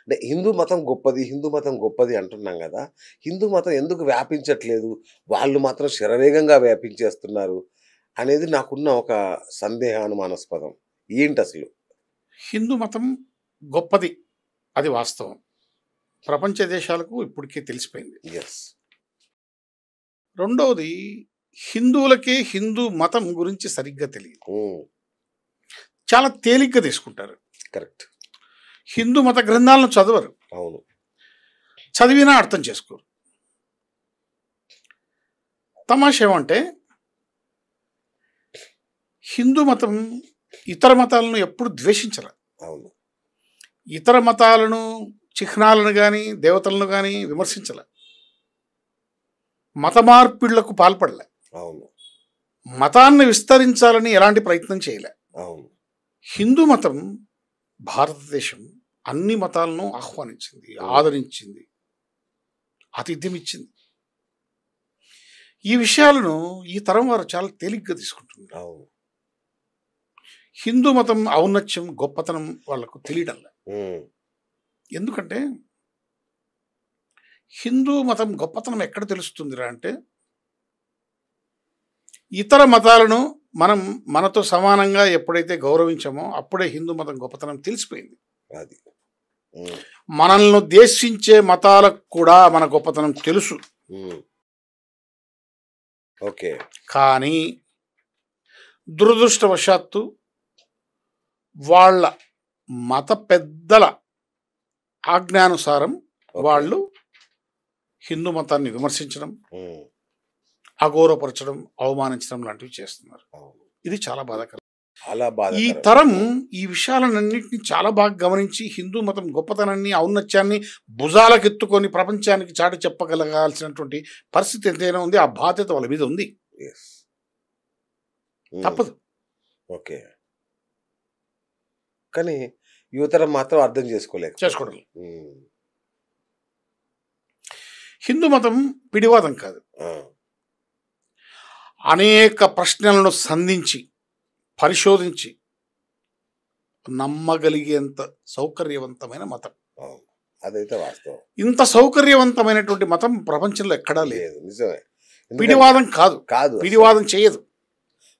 అంటే హిందూ మతం గొప్పది, హిందూ మతం గొప్పది అంటున్నాం గదా! హిందూ మతం ఎందుకు వ్యాపించట్లేదు? వాళ్ళు మాత్రం శరవేగంగా వ్యాపించేస్తున్నారు అనేది నాకున్న ఒక సందేహానుమానాస్పదం. ఏంటసలు? హిందూ మతం గొప్పది, అది వాస్తవం. ప్రపంచ దేశాలకు ఇప్పటికే తెలిసిపోయింది. యెస్. రెండవది, హిందువులకే హిందూ మతం గురించి సరిగ్గా తెలియదు. హ్మ్. చాలా తేలిగ్గా తీసుకుంటారు. కరెక్ట్. హిందూ మత గ్రంథాలను చదవరు, అవును. చదివినా అర్థం చేసుకోరు. తమాషా ఏమంటే, హిందూ మతం ఇతర మతాలను ఎప్పుడు ద్వేషించరు. అవును. ఇతర మతాలను, చిహ్నాలను కానీ దేవతలను కానీ విమర్శించలే. మత మార్పిళ్లకు పాల్పడలే. అవును. మతాన్ని విస్తరించాలని ఎలాంటి ప్రయత్నం చేయలే. అవును. హిందూ మతం భారతదేశం అన్ని మతాలను ఆహ్వానించింది, ఆదరించింది, ఆతిథ్యం ఇచ్చింది. ఈ విషయాలను ఈ తరం వారు చాలా తేలిగ్గా తీసుకుంటున్నారు. అవును. హిందూ మతం ఔన్నత్యం, గొప్పతనం వాళ్లకు తెలియడంలే. హ్మ్. ఎందుకంటే హిందూ మతం గొప్పతనం ఎక్కడ తెలుస్తుందిరా అంటే, ఇతర మతాలను మనం మనతో సమానంగా ఎప్పుడైతే గౌరవించామో అప్పుడే హిందూ మతం గొప్పతనం తెలిసిపోయింది. అది. హ్మ్. మనల్ని ఉద్దేశించే మతాలకు కూడా మన గొప్పతనం తెలుసు. హ్మ్. ఓకే. కానీ దురదృష్టవశాత్తు వాళ్ళ మత పెద్దల ఆజ్ఞానుసారం వాళ్ళు హిందూ మతాన్ని విమర్శించడం, హ్మ్. అగౌరవపరచడం, అవమానించడం లాంటివి చేస్తున్నారు. అవును. ఇది చాలా బాధాకరం. చాలా ఈ బాధాకరం. తరం ఈ విషయాలన్నింటినీ చాలా బాగా గమనించి హిందూ మతం గొప్పతనాన్ని, ఔన్నత్యాన్ని భుజాలకెత్తుకొని ప్రపంచానికి చాటి చెప్పగలగాల్సినటువంటి పరిస్థితి ఎంతైనా ఉంది. ఆ బాధ్యత వాళ్ళ మీద ఉంది. యెస్. హ్మ్. తప్పదు. ఓకే. కానీ యువతరం మాత్రం అర్థం చేసుకోలేకపోతుంది. చేసుకోవడం. హ్మ్. హిందూ మతం పిడివాదం కాదు. ఆ! అనేక ప్రశ్నలను సంధించి, పరిశోధించి నమ్మగలిగేంత సౌకర్యవంతమైన మతం. అవును. అదైతే వాస్తవం. ఇంత సౌకర్యవంతమైనటువంటి మతం ప్రపంచంలో ఎక్కడా లేదు. లేదు. నిజమే. ఎందుకంటే పిడివాదం కాదు. కాదు. అసలు. పిడివాదం చేయదు.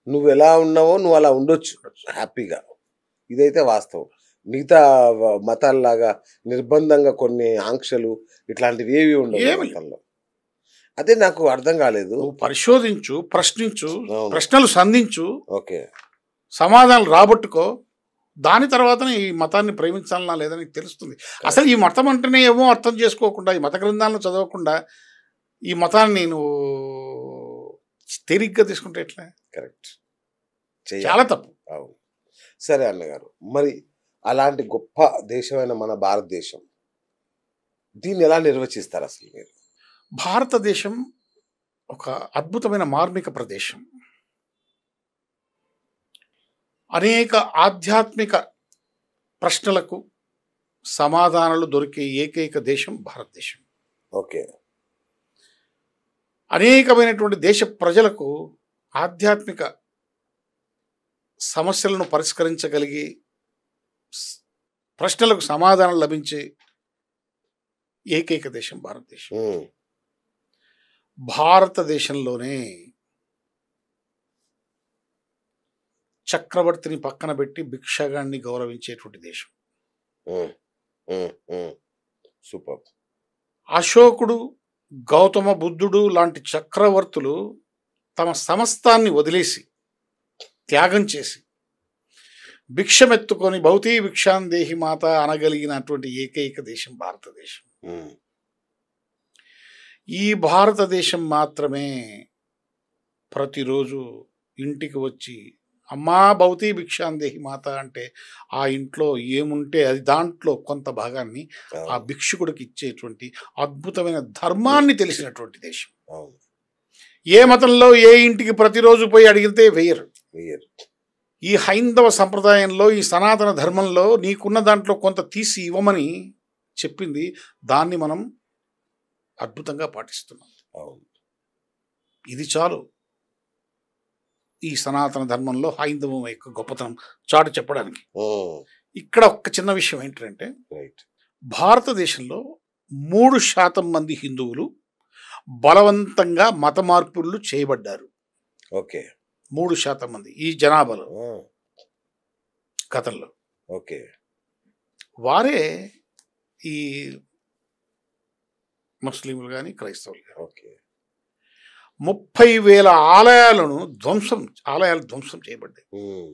నువ్వెలా ఉన్నావో నువ్వు అలా ఉండొచ్చు హ్యాపీగా. ఇదైతే వాస్తవం. మిగతా మతాల్లాగా నిర్బంధంగా కొన్ని ఆంక్షలు ఇట్లాంటివి ఏవి ఉండవు ఈ ఏమి లేవు. మతంలో. అదే నాకు అర్థం కాలేదు. నువ్వు పరిశోధించు, ప్రశ్నించు, అవును. ప్రశ్నలు సంధించు, ఓకే. సమాధానాలు రాబట్టుకో. దాని తర్వాతనే ఈ మతాన్ని ప్రేమించాలనా లేదా నీకు తెలుస్తుంది. అసలు ఈ మతం అంటేనే ఏమో అర్థం చేసుకోకుండా, ఈ మత గ్రంథాలను చదవకుండా ఈ మతాన్ని నువ్వు తేలిగ్గా తీసుకుంటే ఎట్లా? కరెక్ట్. చాలా తప్పు. అవును. సరే అన్నగారు. మరి అలాంటి గొప్ప దేశమైన మన భారతదేశం దీన్ని ఎలా నిర్వచిస్తారు అసలు మీరు? భారతదేశం ఒక అద్భుతమైన మార్మిక ప్రదేశం. అనేక ఆధ్యాత్మిక ప్రశ్నలకు సమాధానాలు దొరికే ఏకైక దేశం భారతదేశం. ఓకే. అనేకమైనటువంటి దేశ ప్రజలకు ఆధ్యాత్మిక సమస్యలను పరిష్కరించగలిగి ప్రశ్నలకు సమాధానం లభించే ఏకైక దేశం భారతదేశం. హ్మ్. భారతదేశంలోనే చక్రవర్తిని పక్కన పెట్టి భిక్షగాన్ని గౌరవించేటువంటి దేశం. హ్మ్. హ్మ్. హ్మ్. సూపర్. అశోకుడు, గౌతమ బుద్ధుడు లాంటి చక్రవర్తులు తమ సమస్తాన్ని వదిలేసి, త్యాగం చేసి, భిక్షమెత్తుకొని భౌతీ భిక్షాందేహి మాత అనగలిగినటువంటి ఏకైక దేశం భారతదేశం. హ్మ్. ఈ భారతదేశం మాత్రమే ప్రతిరోజు ఇంటికి వచ్చి అమ్మా భౌతీ భిక్షాందేహి మాత అంటే ఆ ఇంట్లో ఏముంటే అది దాంట్లో కొంత భాగాన్ని ఆ భిక్షుకుడికి ఇచ్చేటువంటి అద్భుతమైన ధర్మాన్ని తెలిసినటువంటి దేశం. అవును. ఏ మతంలో ఏ ఇంటికి ప్రతిరోజు పోయి అడిగితే వేయరు. వేయరు. ఈ హైందవ సంప్రదాయంలో, ఈ సనాతన ధర్మంలో నీకున్న దాంట్లో కొంత తీసి ఇవ్వమని చెప్పింది. దాన్ని మనం అద్భుతంగా పాటిస్తున్నాం. అవును. ఇది చాలు ఈ సనాతన ధర్మంలో హైందవం యొక్క గొప్పతనం చాటు చెప్పడానికి. హ్మ్. ఇక్కడ ఒక్క చిన్న విషయం ఏంటంటే, రైట్. భారతదేశంలో 3% మంది హిందువులు బలవంతంగా మత మార్పులు చేయబడ్డారు. ఓకే. 3% మంది ఈ జనాభాలో ఆ! గతంలో. ఓకే. వారే ఈ ముస్లింలు గాని, క్రైస్తవులు గాని. ఓకే. 30,000 ఆలయాలు ధ్వంసం చేయబడ్డాయి. హ్మ్.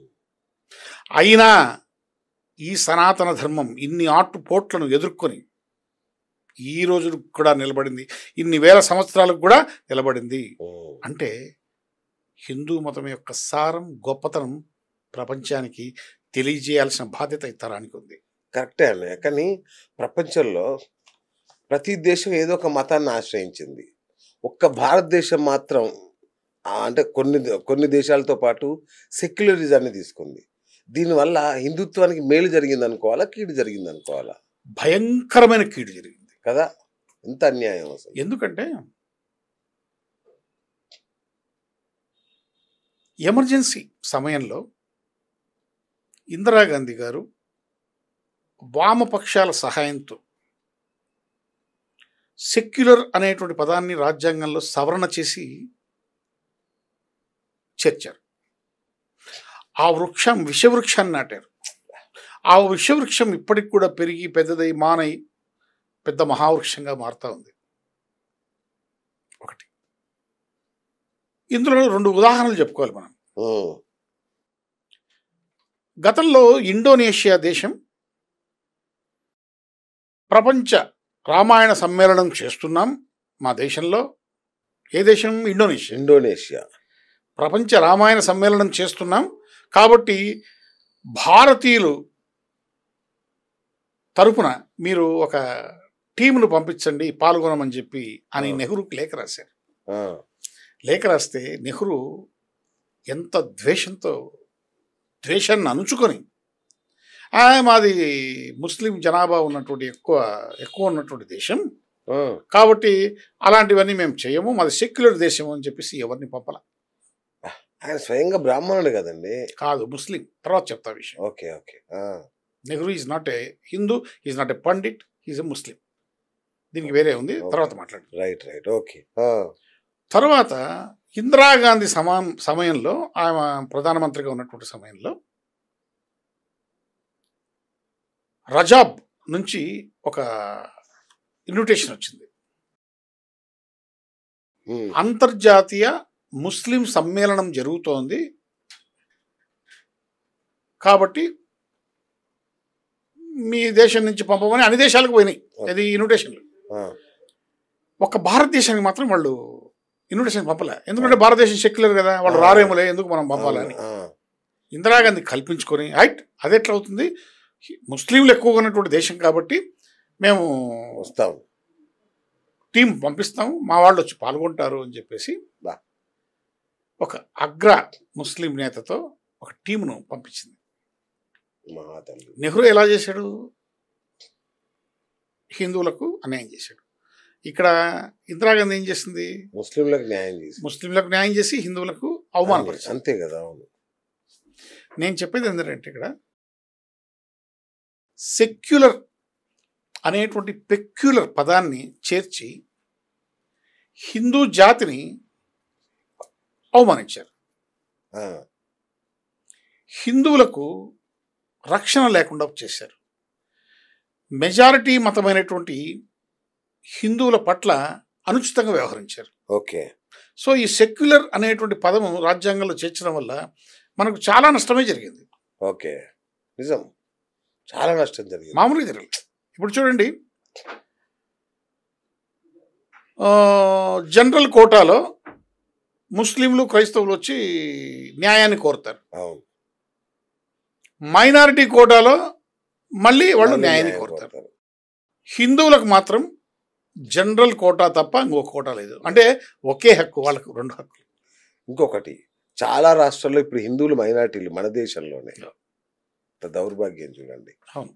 అయినా ఈ సనాతన ధర్మం ఇన్ని ఆటుపోట్లను ఎదుర్కొని ఈ రోజు కూడా నిలబడింది. ఇన్ని వేల సంవత్సరాలకు కూడా నిలబడింది. హ్మ్. అంటే హిందూ మతం యొక్క సారం, గొప్పతనం ప్రపంచానికి తెలియజేయాల్సిన బాధ్యత ఈ తరానికి ఉంది. కరెక్టే అన్నయ్య. కానీ ప్రపంచంలో ప్రతి దేశం ఏదో ఒక మతాన్ని ఆశ్రయించింది. ఒక్క భారతదేశం మాత్రం అంటే కొన్ని దేశాలతో పాటు సెక్యులరిజాన్ని తీసుకుంది. దీనివల్ల హిందుత్వానికి మేలు జరిగిందనుకోవాలా? కీడు జరిగిందనుకోవాలా? భయంకరమైన కీడు జరిగింది కదా! ఎంత అన్యాయం అసలు. ఎందుకంటే ఎమర్జెన్సీ సమయంలో ఇందిరాగాంధీ గారు వామపక్షాల సహాయంతో సెక్యులర్ అనేటువంటి పదాన్ని రాజ్యాంగంలో సవరణ చేసి చేర్చారు. ఆ విషవృక్షాన్ని నాటారు. ఆ విషవృక్షం ఇప్పటికి కూడా పెరిగి పెద్దదై మానై పెద్ద మహావృక్షంగా మారుతూ ఉంది. ఒకటి. ఇందులో 2 ఉదాహరణలు చెప్పుకోవాలి మనం. హ్మ్. గతంలో ఇండోనేషియా దేశం ప్రపంచ రామాయణ సమ్మేళనం చేస్తున్నాం మా దేశంలో. ఏ దేశం? ఇండోనేషియా. ఇండోనేషియా. ప్రపంచ రామాయణ సమ్మేళనం చేస్తున్నాం కాబట్టి భారతీయులు తరపున మీరు ఒక టీమును పంపించండి, పాల్గొనమని చెప్పి అని నెహ్రూకి లేఖ రాశారు. ఆ! లేఖ రాస్తే నెహ్రూ ఎంత ద్వేషాన్ని అణుచుకొని మాది ముస్లిం జనాభా ఉన్నటువంటి ఎక్కువ ఉన్నటువంటి దేశం ఆ! కాబట్టి అలాంటివన్నీ మేము చేయము, మాది సెక్యులర్ దేశం అని చెప్పేసి ఎవరిని పంపల. ఆయన స్వయంగా బ్రాహ్మణుడు కదండి. కాదు, ముస్లిం. తర్వాత చెప్తా విషయం. ఓకే. ఓకే. ఆ! Nehru is not a Hindu, is not a Pandit, is a ముస్లిం. దీనికి వేరే ఉంది, తర్వాత మాట్లాడు. రైట్. ఓకే. ఆ! తర్వాత ఇందిరాగాంధీ సమయంలో ఆమె ప్రధానమంత్రిగా ఉన్నటువంటి సమయంలో రజాబ్ నుంచి ఒక ఇన్విటేషన్ వచ్చింది. హ్మ్. అంతర్జాతీయ ముస్లిం సమ్మేళనం జరుగుతోంది కాబట్టి మీ దేశం నుంచి పంపమని అన్ని దేశాలకు పోయినాయి అది ఇన్విటేషన్లు. ఆ! ఒక భారతదేశానికి మాత్రం వాళ్ళు ఇన్విటేషన్ పంపలే. ఎందుకంటే భారతదేశం సెక్యులర్ కదా, వాళ్ళు రారేమోలే, ఎందుకు మనం పంపాలని ఆ! ఇందిరాగాంధీ కల్పించుకొని అది ఎట్లా అవుతుంది, ముస్లింలు ఎక్కువగా ఉన్నటువంటి దేశం కాబట్టి మేము వస్తాం. టీం పంపిస్తాము, మా వాళ్ళు వచ్చి పాల్గొంటారు అని చెప్పేసి బా. ఒక అగ్ర ముస్లిం నేతతో ఒక టీమును పంపించింది. మహాతల్లి. నెహ్రూ ఎలా చేశాడు? హిందువులకు అన్యాయం చేశాడు. ఇక్కడ ఇందిరాగాంధీ ఏం చేసింది? ముస్లింలకు న్యాయం చేసి ముస్లింలకు న్యాయం చేసి హిందువులకు అవమానపరిచింది. అంతే కదా. అవును. నేను చెప్పేది ఏంటంటే ఇక్కడ సెక్యులర్ అనేటువంటి పెక్యులర్ పదాన్ని చేర్చి హిందూ జాతిని అవమానించారు. ఆ! హిందువులకు రక్షణ లేకుండా చేశారు. మెజారిటీ మతమైనటువంటి హిందువుల పట్ల అనుచితంగా వ్యవహరించారు. ఓకే. సో ఈ సెక్యులర్ అనేటువంటి పదము రాజ్యాంగంలో చేర్చడం వల్ల మనకు చాలా నష్టమే జరిగింది. ఓకే. నిజం. చాలా నష్టం జరిగింది. మామూలుగా జరగలేదు. ఇప్పుడు చూడండి, జనరల్ కోటాలో ముస్లింలు క్రైస్తవులు వచ్చి న్యాయాన్ని కోరుతారు. అవును. మైనారిటీ కోటాలో మళ్ళీ వాళ్ళు న్యాయాన్ని కోరుతారు. హిందువులకు మాత్రం జనరల్ కోటా తప్ప ఇంకొక కోటా లేదు. అంటే ఒకే హక్కు, వాళ్ళకు 2 హక్కులు. ఇంకొకటి, చాలా రాష్ట్రాల్లో ఇప్పుడు హిందువులు మైనారిటీలు మన దేశంలోనే. దౌర్భాగ్యం చూడండి. అవును.